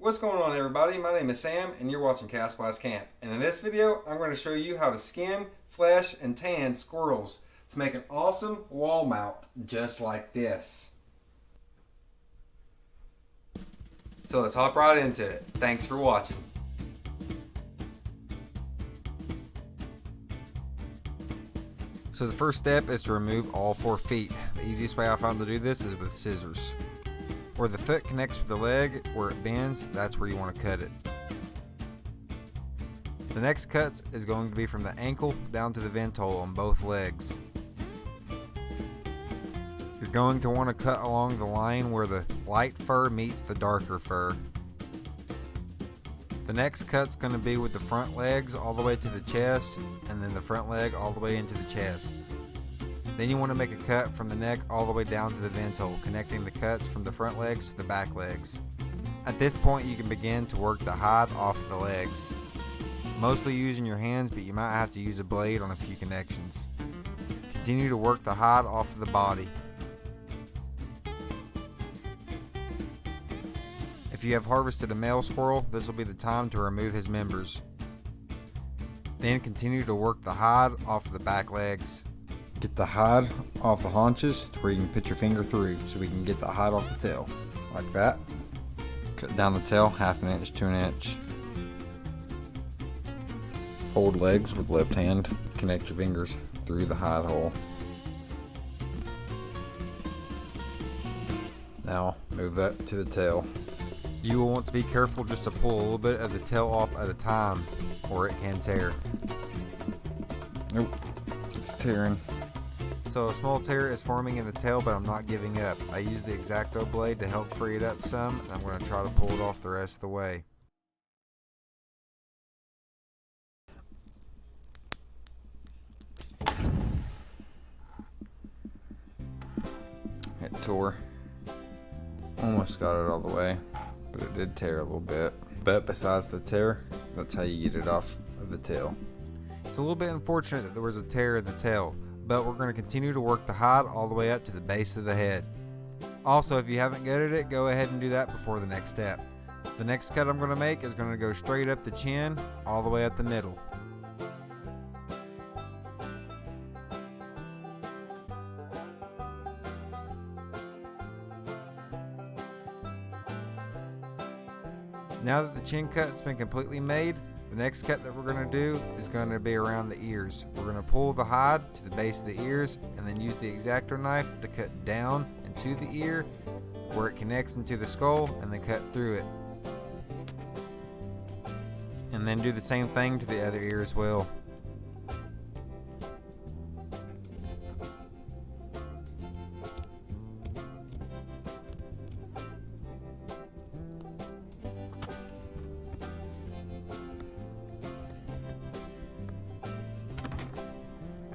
What's going on, everybody? My name is Sam and you're watching Castwise Camp. And in this video I'm going to show you how to skin, flesh, and tan squirrels to make an awesome wall mount just like this. So let's hop right into it. Thanks for watching. So the first step is to remove all 4 feet. The easiest way I found to do this is with scissors. Where the foot connects with the leg, where it bends, that's where you want to cut it. The next cut is going to be from the ankle down to the vent hole on both legs. You're going to want to cut along the line where the light fur meets the darker fur. The next cut's going to be with the front legs all the way to the chest, and then the front leg all the way into the chest. Then you want to make a cut from the neck all the way down to the vent hole, connecting the cuts from the front legs to the back legs. At this point you can begin to work the hide off the legs. Mostly using your hands, but you might have to use a blade on a few connections. Continue to work the hide off of the body. If you have harvested a male squirrel, this will be the time to remove his members. Then continue to work the hide off of the back legs. Get the hide off the haunches to where you can put your finger through so we can get the hide off the tail. Like that. Cut down the tail 1/2 inch to 1 inch. Hold legs with left hand. Connect your fingers through the hide hole. Now move that to the tail. You will want to be careful just to pull a little bit of the tail off at a time or it can tear. Nope, it's tearing. So a small tear is forming in the tail, but I'm not giving up. I use the X-Acto blade to help free it up some, and I'm going to try to pull it off the rest of the way. It tore. Almost got it all the way, but it did tear a little bit. But besides the tear, that's how you get it off of the tail. It's a little bit unfortunate that there was a tear in the tail, but we're going to continue to work the hide all the way up to the base of the head. Also, if you haven't gutted it, go ahead and do that before the next step. The next cut I'm going to make is going to go straight up the chin, all the way up the middle. Now that the chin cut's been completely made, the next cut that we're going to do is going to be around the ears. We're going to pull the hide to the base of the ears and then use the X-Acto knife to cut down into the ear where it connects into the skull and then cut through it. And then do the same thing to the other ear as well.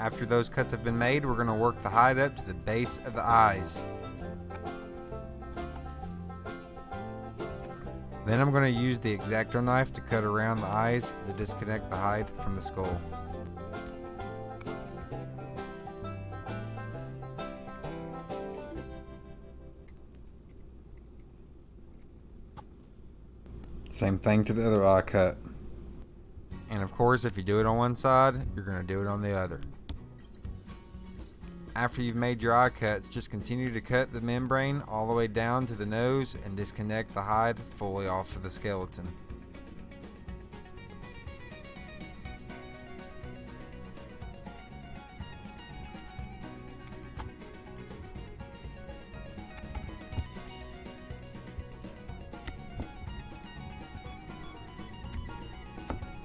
After those cuts have been made, we're going to work the hide up to the base of the eyes. Then I'm going to use the X-Acto knife to cut around the eyes to disconnect the hide from the skull. Same thing to the other eye cut. And of course, if you do it on one side, you're going to do it on the other. After you've made your eye cuts, just continue to cut the membrane all the way down to the nose and disconnect the hide fully off of the skeleton.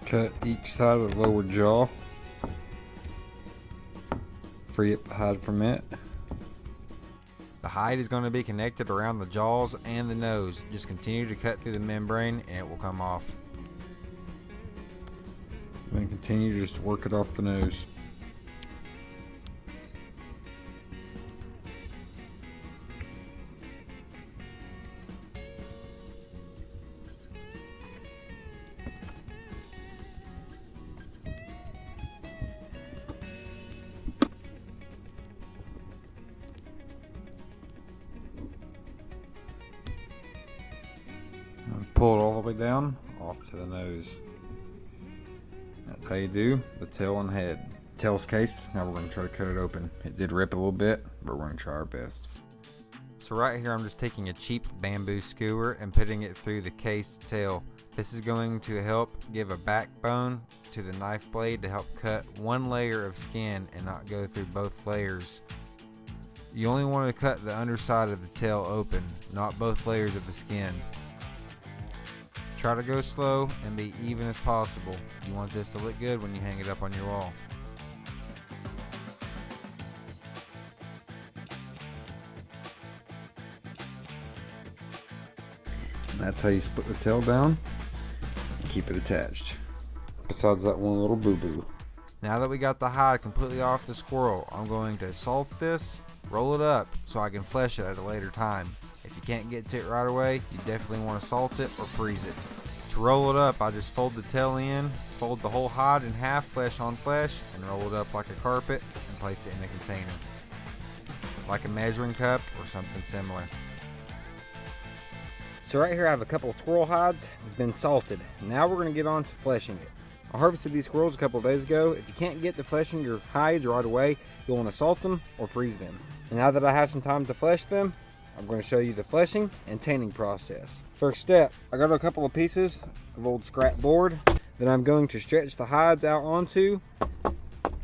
Cut each side of the lower jaw. Free up the hide from it. The hide is going to be connected around the jaws and the nose. Just continue to cut through the membrane and it will come off. Then continue to just work it off the nose. pull it all all the way down, off to the nose. That's how you do the tail and head. Tail's cased, now we're going to try to cut it open. It did rip a little bit, but we're going to try our best. So right here I'm just taking a cheap bamboo skewer and putting it through the cased tail. This is going to help give a backbone to the knife blade to help cut one layer of skin and not go through both layers. You only want to cut the underside of the tail open, not both layers of the skin. Try to go slow and be even as possible. You want this to look good when you hang it up on your wall. And that's how you split the tail down and keep it attached. Besides that one little boo-boo. Now that we got the hide completely off the squirrel, I'm going to salt this, roll it up so I can flesh it at a later time. If you can't get to it right away, you definitely want to salt it or freeze it. To roll it up, I just fold the tail in, fold the whole hide in half, flesh on flesh, and roll it up like a carpet and place it in a container. Like a measuring cup or something similar. So right here I have a couple of squirrel hides that's been salted. Now we're going to get on to fleshing it. I harvested these squirrels a couple of days ago. If you can't get to fleshing your hides right away, you'll want to salt them or freeze them. And now that I have some time to flesh them, I'm going to show you the fleshing and tanning process. First step, I got a couple of pieces of old scrap board that I'm going to stretch the hides out onto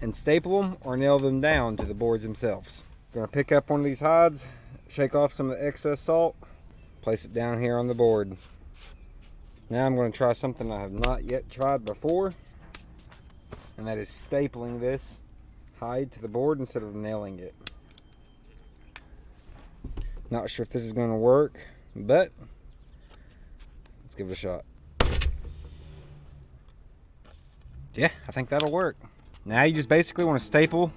and staple them or nail them down to the boards themselves. I'm going to pick up one of these hides, shake off some of the excess salt, place it down here on the board. Now I'm going to try something I have not yet tried before, and that is stapling this hide to the board instead of nailing it. Not sure if this is going to work, but let's give it a shot. Yeah, I think that'll work. Now you just basically want to staple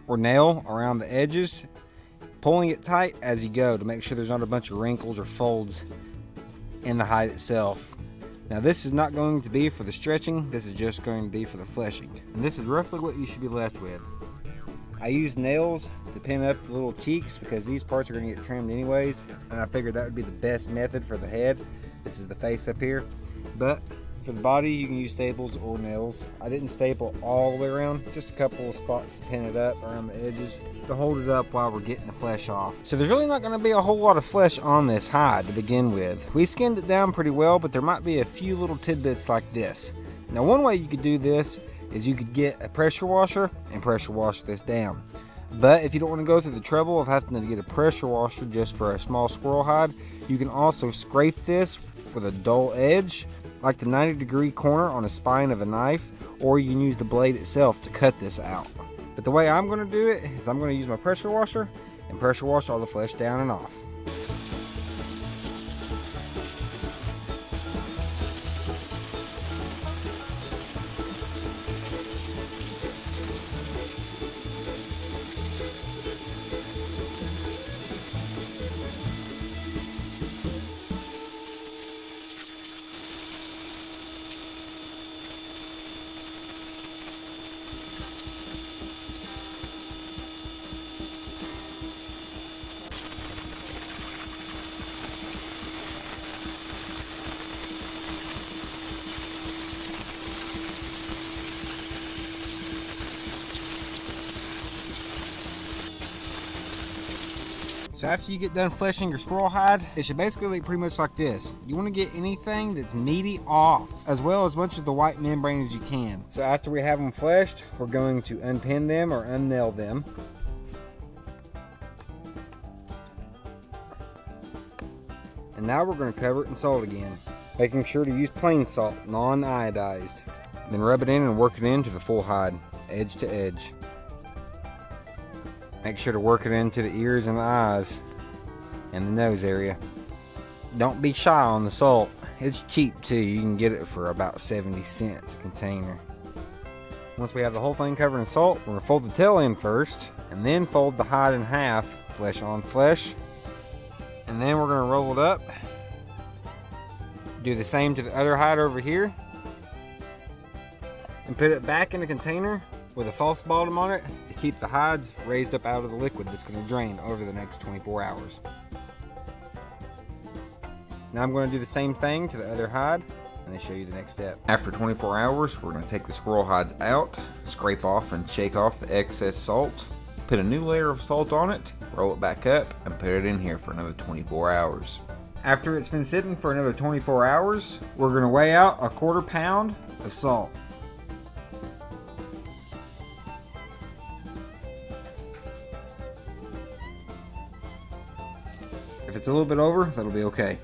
or nail around the edges, pulling it tight as you go to make sure there's not a bunch of wrinkles or folds in the hide itself. Now this is not going to be for the stretching, this is just going to be for the fleshing. And this is roughly what you should be left with. I use nails to pin up the little cheeks because these parts are going to get trimmed anyways, and I figured that would be the best method for the head. This is the face up here, but for the body you can use staples or nails. I didn't staple all the way around, just a couple of spots to pin it up around the edges to hold it up while we're getting the flesh off. So there's really not going to be a whole lot of flesh on this hide to begin with. We skinned it down pretty well, but there might be a few little tidbits like this. Now one way you could do this is you could get a pressure washer and pressure wash this down. But if you don't want to go through the trouble of having to get a pressure washer just for a small squirrel hide, you can also scrape this with a dull edge, like the 90-degree corner on a spine of a knife, or you can use the blade itself to cut this out. But the way I'm going to do it is I'm going to use my pressure washer and pressure wash all the flesh down and off. So after you get done fleshing your squirrel hide, it should basically look pretty much like this. You want to get anything that's meaty off, as well as much of the white membrane as you can. So after we have them fleshed, we're going to unpin them or unnail them. And now we're going to cover it in salt again, making sure to use plain salt, non-iodized. Then rub it in and work it into the full hide, edge to edge. Make sure to work it into the ears and the eyes and the nose area. Don't be shy on the salt. It's cheap too. You can get it for about 70 cents a container. Once we have the whole thing covered in salt, we're going to fold the tail in first and then fold the hide in half, flesh on flesh. And then we're going to roll it up. Do the same to the other hide over here. And put it back in the container with a false bottom on it to keep the hides raised up out of the liquid that's going to drain over the next 24 hours. Now I'm going to do the same thing to the other hide and then show you the next step. After 24 hours, we're going to take the squirrel hides out, scrape off and shake off the excess salt, put a new layer of salt on it, roll it back up, and put it in here for another 24 hours. After it's been sitting for another 24 hours, we're going to weigh out a 1/4 pound of salt. If it's a little bit over, that'll be okay.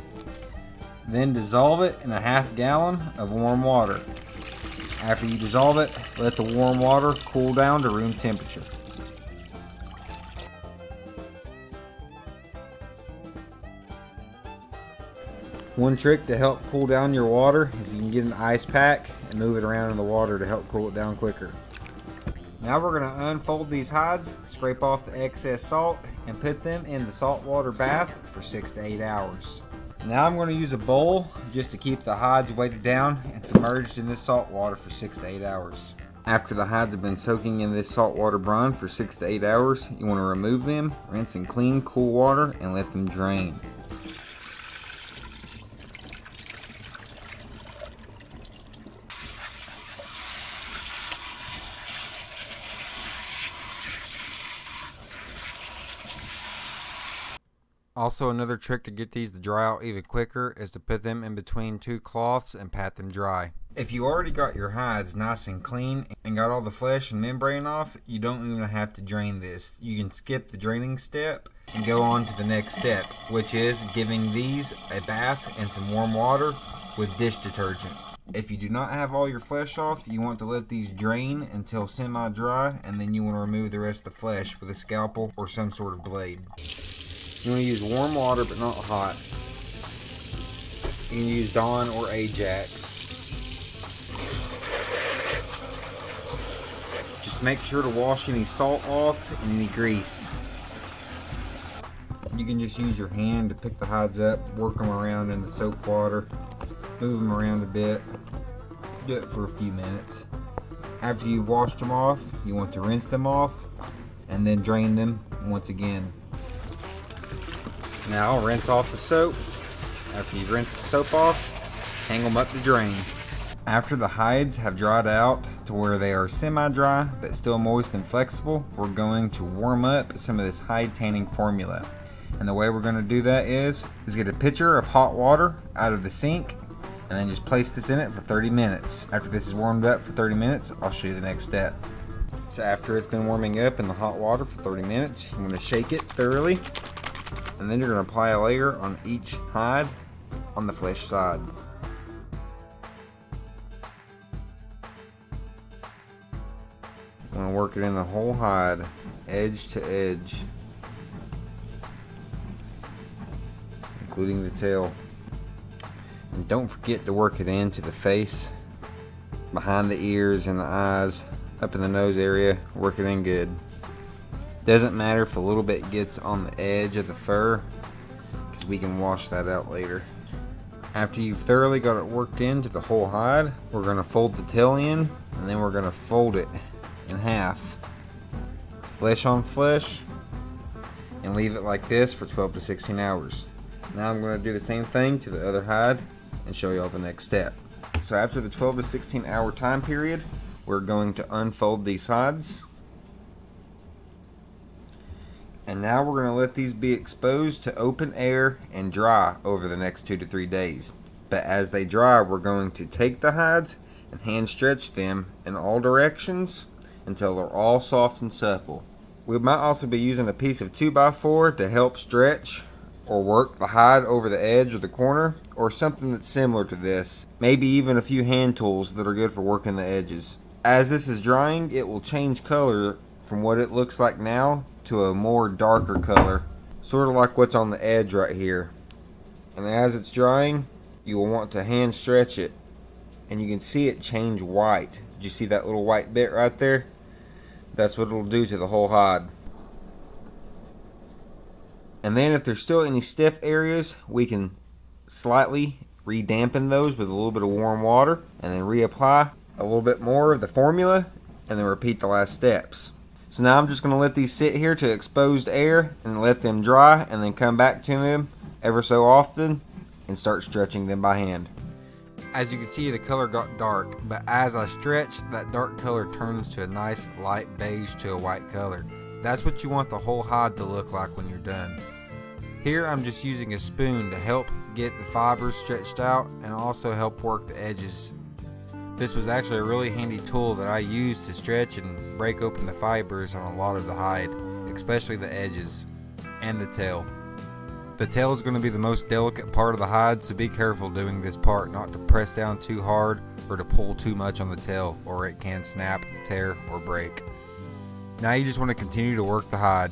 Then dissolve it in a 1/2 gallon of warm water. After you dissolve it, let the warm water cool down to room temperature. One trick to help cool down your water is you can get an ice pack and move it around in the water to help cool it down quicker. Now we're going to unfold these hides, scrape off the excess salt, and put them in the saltwater bath for 6 to 8 hours. Now I'm going to use a bowl just to keep the hides weighted down and submerged in this salt water for 6 to 8 hours. After the hides have been soaking in this saltwater brine for 6 to 8 hours, you want to remove them, rinse in clean, cool water, and let them drain. Also, another trick to get these to dry out even quicker is to put them in between 2 cloths and pat them dry. If you already got your hides nice and clean and got all the flesh and membrane off, you don't even have to drain this. You can skip the draining step and go on to the next step, which is giving these a bath in some warm water with dish detergent. If you do not have all your flesh off, you want to let these drain until semi-dry, and then you want to remove the rest of the flesh with a scalpel or some sort of blade. You want to use warm water, but not hot. You can use Dawn or Ajax. Just make sure to wash any salt off and any grease. You can just use your hand to pick the hides up, work them around in the soap water, move them around a bit. Do it for a few minutes. After you've washed them off, you want to rinse them off and then drain them once again. Now rinse off the soap. After you've rinsed the soap off, hang them up to drain. After the hides have dried out to where they are semi-dry but still moist and flexible, we're going to warm up some of this hide tanning formula. And the way we're going to do that is get a pitcher of hot water out of the sink and then just place this in it for 30 minutes. After this is warmed up for 30 minutes, I'll show you the next step. So after it's been warming up in the hot water for 30 minutes, you want to shake it thoroughly. And then you're going to apply a layer on each hide on the flesh side. You want to work it in the whole hide, edge to edge, including the tail. And don't forget to work it into the face, behind the ears and the eyes, up in the nose area. Work it in good. Doesn't matter if a little bit gets on the edge of the fur, because we can wash that out later. After you've thoroughly got it worked into the whole hide, we're going to fold the tail in, and then we're going to fold it in half, flesh on flesh, and leave it like this for 12 to 16 hours. Now I'm going to do the same thing to the other hide and show you all the next step. So after the 12 to 16 hour time period, we're going to unfold these hides. And now we're going to let these be exposed to open air and dry over the next 2 to 3 days. But as they dry, we're going to take the hides and hand stretch them in all directions until they're all soft and supple. We might also be using a piece of 2x4 to help stretch or work the hide over the edge or the corner, or something that's similar to this. Maybe even a few hand tools that are good for working the edges. As this is drying, it will change color from what it looks like now to a more darker color, sort of like what's on the edge right here. And as it's drying, you will want to hand stretch it, and you can see it change white. Did you see that little white bit right there? That's what it'll do to the whole hide. And then if there's still any stiff areas, we can slightly re-dampen those with a little bit of warm water, and then reapply a little bit more of the formula, and then repeat the last steps. So now I'm just going to let these sit here to exposed air and let them dry, and then come back to them ever so often and start stretching them by hand. As you can see, the color got dark, but as I stretched, that dark color turns to a nice light beige to a white color. That's what you want the whole hide to look like when you're done. Here I'm just using a spoon to help get the fibers stretched out and also help work the edges. This was actually a really handy tool that I used to stretch and break open the fibers on a lot of the hide, especially the edges and the tail. The tail is going to be the most delicate part of the hide, so be careful doing this part not to press down too hard or to pull too much on the tail, or it can snap, tear, or break. Now you just want to continue to work the hide.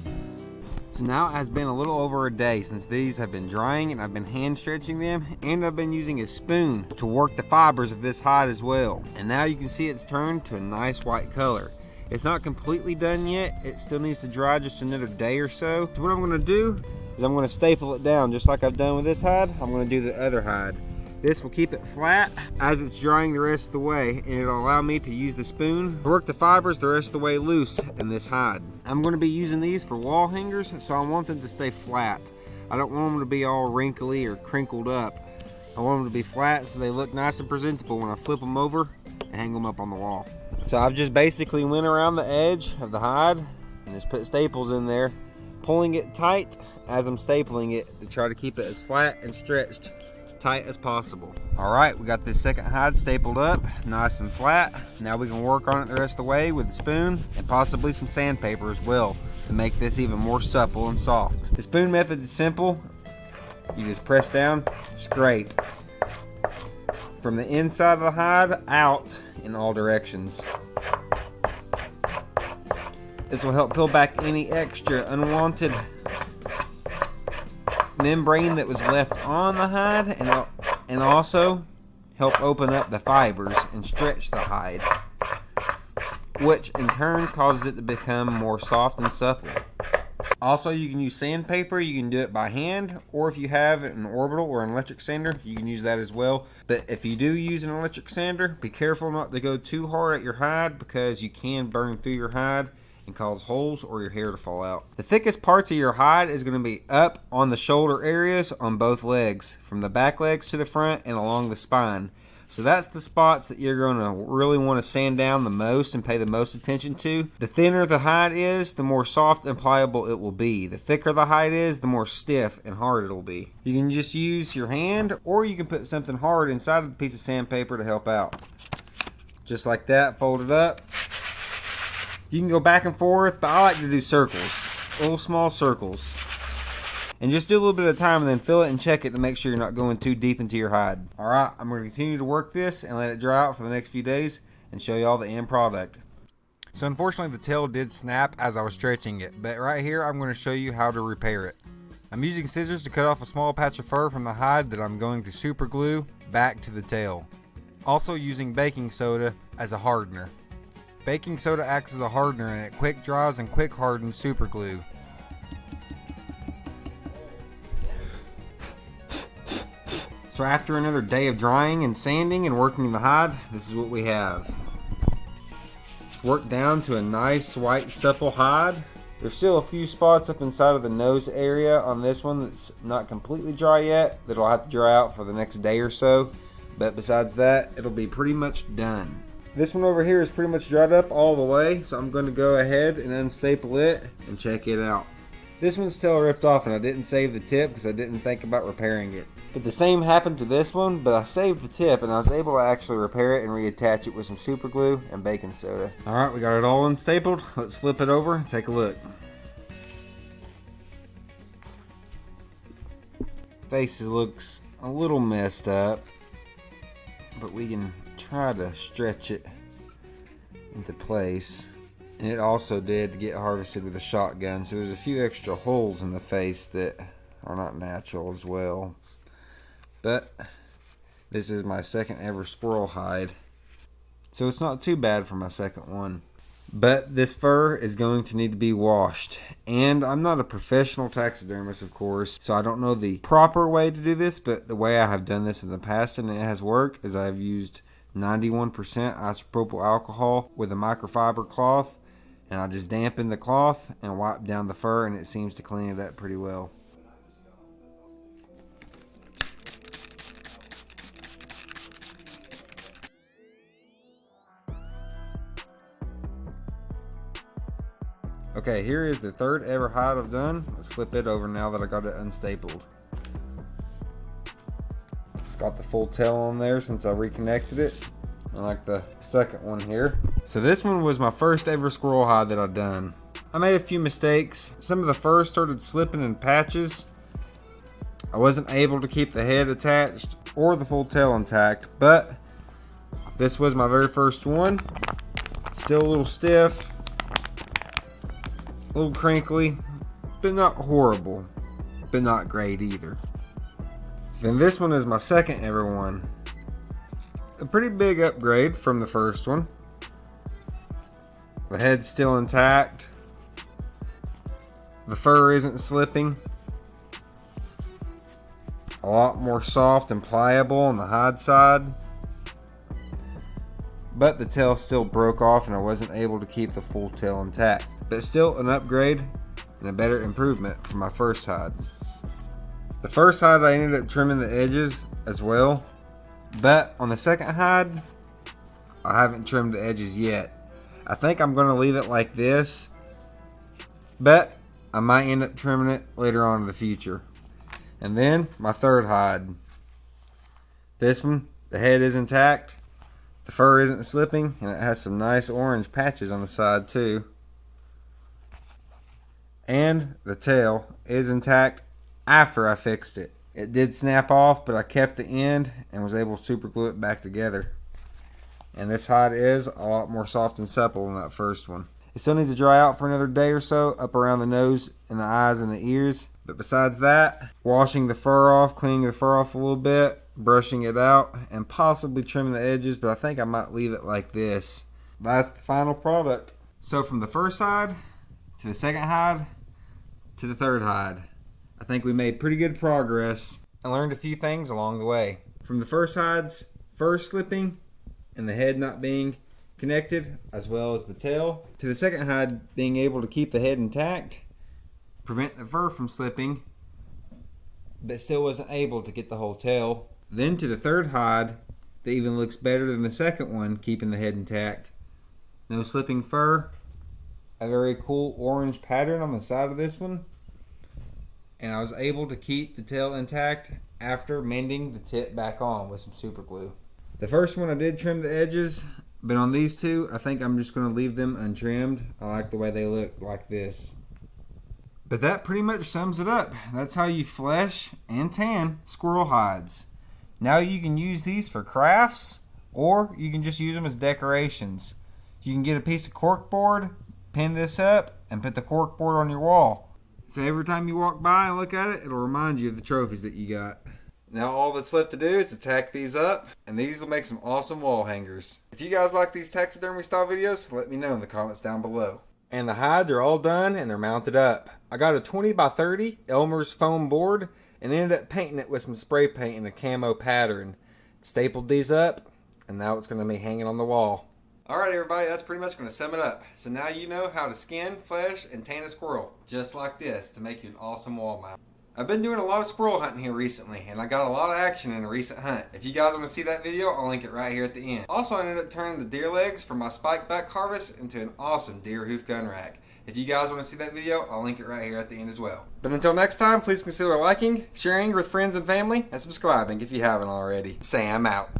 So now it has been a little over a day since these have been drying, and I've been hand stretching them, and I've been using a spoon to work the fibers of this hide as well. And now you can see it's turned to a nice white color. It's not completely done yet. It still needs to dry just another day or so. So what I'm going to do is I'm going to staple it down just like I've done with this hide. I'm going to do the other hide. This will keep it flat as it's drying the rest of the way, and it'll allow me to use the spoon to work the fibers the rest of the way loose in this hide. I'm going to be using these for wall hangers, so I want them to stay flat. I don't want them to be all wrinkly or crinkled up. I want them to be flat so they look nice and presentable when I flip them over and hang them up on the wall. So I've just basically went around the edge of the hide and just put staples in there, pulling it tight as I'm stapling it to try to keep it as flat and stretched tight as possible. Alright, we got this second hide stapled up nice and flat. Now we can work on it the rest of the way with the spoon and possibly some sandpaper as well to make this even more supple and soft. The spoon method is simple. You just press down, scrape from the inside of the hide out in all directions. This will help peel back any extra unwanted membrane that was left on the hide, and also help open up the fibers and stretch the hide, which in turn causes it to become more soft and supple. Also, you can use sandpaper. You can do it by hand, or if you have an orbital or an electric sander, you can use that as well. But if you do use an electric sander, be careful not to go too hard at your hide, because you can burn through your hide and cause holes or your hair to fall out. The thickest parts of your hide is going to be up on the shoulder areas on both legs, from the back legs to the front and along the spine. So that's the spots that you're going to really want to sand down the most and pay the most attention to. The thinner the hide is, the more soft and pliable it will be. The thicker the hide is, the more stiff and hard it will be. You can just use your hand, or you can put something hard inside of a piece of sandpaper to help out. Just like that, fold it up. You can go back and forth, but I like to do circles, little small circles. And just do a little bit at a time and then fill it and check it to make sure you're not going too deep into your hide. Alright, I'm going to continue to work this and let it dry out for the next few days and show you all the end product. So unfortunately the tail did snap as I was stretching it, but right here I'm going to show you how to repair it. I'm using scissors to cut off a small patch of fur from the hide that I'm going to super glue back to the tail. Also using baking soda as a hardener. Baking soda acts as a hardener and it quick dries and quick hardens super glue. So after another day of drying and sanding and working the hide, this is what we have. It's worked down to a nice white supple hide. There's still a few spots up inside of the nose area on this one that's not completely dry yet, that'll have to dry out for the next day or so. But besides that, it'll be pretty much done. This one over here is pretty much dried up all the way, so I'm going to go ahead and unstaple it and check it out. This one's still ripped off and I didn't save the tip because I didn't think about repairing it. But the same happened to this one, but I saved the tip and I was able to actually repair it and reattach it with some super glue and baking soda. Alright, we got it all unstapled. Let's flip it over and take a look. Face looks a little messed up, but we can try to stretch it into place. And it also did get harvested with a shotgun, so there's a few extra holes in the face that are not natural as well. But this is my second ever squirrel hide, so it's not too bad for my second one. But this fur is going to need to be washed, and I'm not a professional taxidermist, of course, so I don't know the proper way to do this, but the way I have done this in the past and it has worked is I've used 91% isopropyl alcohol with a microfiber cloth, and I just dampen the cloth and wipe down the fur, and it seems to clean it up pretty well. Okay, here is the third ever hide I've done. Let's flip it over now that I got it unstapled. It's got the full tail on there since I reconnected it. Unlike the second one here. So this one was my first ever squirrel hide that I've done. I made a few mistakes. Some of the fur started slipping in patches. I wasn't able to keep the head attached or the full tail intact, but this was my very first one. It's still a little stiff, a little crinkly, but not horrible, but not great either. Then this one is my second ever one. A pretty big upgrade from the first one. The head's still intact. The fur isn't slipping. A lot more soft and pliable on the hide side. But the tail still broke off and I wasn't able to keep the full tail intact. But still an upgrade and a better improvement from my first hide. The first hide I ended up trimming the edges as well. But on the second hide, I haven't trimmed the edges yet. I think I'm going to leave it like this. But I might end up trimming it later on in the future. And then my third hide. This one, the head is intact. The fur isn't slipping. And it has some nice orange patches on the side too. And the tail is intact after I fixed it. It did snap off, but I kept the end and was able to super glue it back together. And this hide is a lot more soft and supple than that first one. It still needs to dry out for another day or so up around the nose and the eyes and the ears. But besides that, washing the fur off, cleaning the fur off a little bit, brushing it out, and possibly trimming the edges, but I think I might leave it like this. That's the final product. So from the first hide to the second hide to the third hide, I think we made pretty good progress and learned a few things along the way. From the first hide's fur slipping and the head not being connected, as well as the tail, to the second hide being able to keep the head intact, prevent the fur from slipping, but still wasn't able to get the whole tail. Then to the third hide that even looks better than the second one, keeping the head intact. No slipping fur, a very cool orange pattern on the side of this one. And I was able to keep the tail intact after mending the tip back on with some super glue. The first one I did trim the edges, but on these two, I think I'm just going to leave them untrimmed. I like the way they look like this. But that pretty much sums it up. That's how you flesh and tan squirrel hides. Now you can use these for crafts, or you can just use them as decorations. You can get a piece of corkboard, pin this up, and put the corkboard on your wall. So every time you walk by and look at it, it'll remind you of the trophies that you got. Now all that's left to do is to tack these up, and these will make some awesome wall hangers. If you guys like these taxidermy style videos, let me know in the comments down below. And the hides are all done and they're mounted up. I got a 20 by 30 Elmer's foam board and ended up painting it with some spray paint in a camo pattern. Stapled these up, and now it's going to be hanging on the wall. Alright everybody, that's pretty much going to sum it up. So now you know how to skin, flesh, and tan a squirrel, just like this, to make you an awesome wall mount. I've been doing a lot of squirrel hunting here recently, and I got a lot of action in a recent hunt. If you guys want to see that video, I'll link it right here at the end. Also, I ended up turning the deer legs from my spike back harvest into an awesome deer hoof gun rack. If you guys want to see that video, I'll link it right here at the end as well. But until next time, please consider liking, sharing with friends and family, and subscribing if you haven't already. Sam out.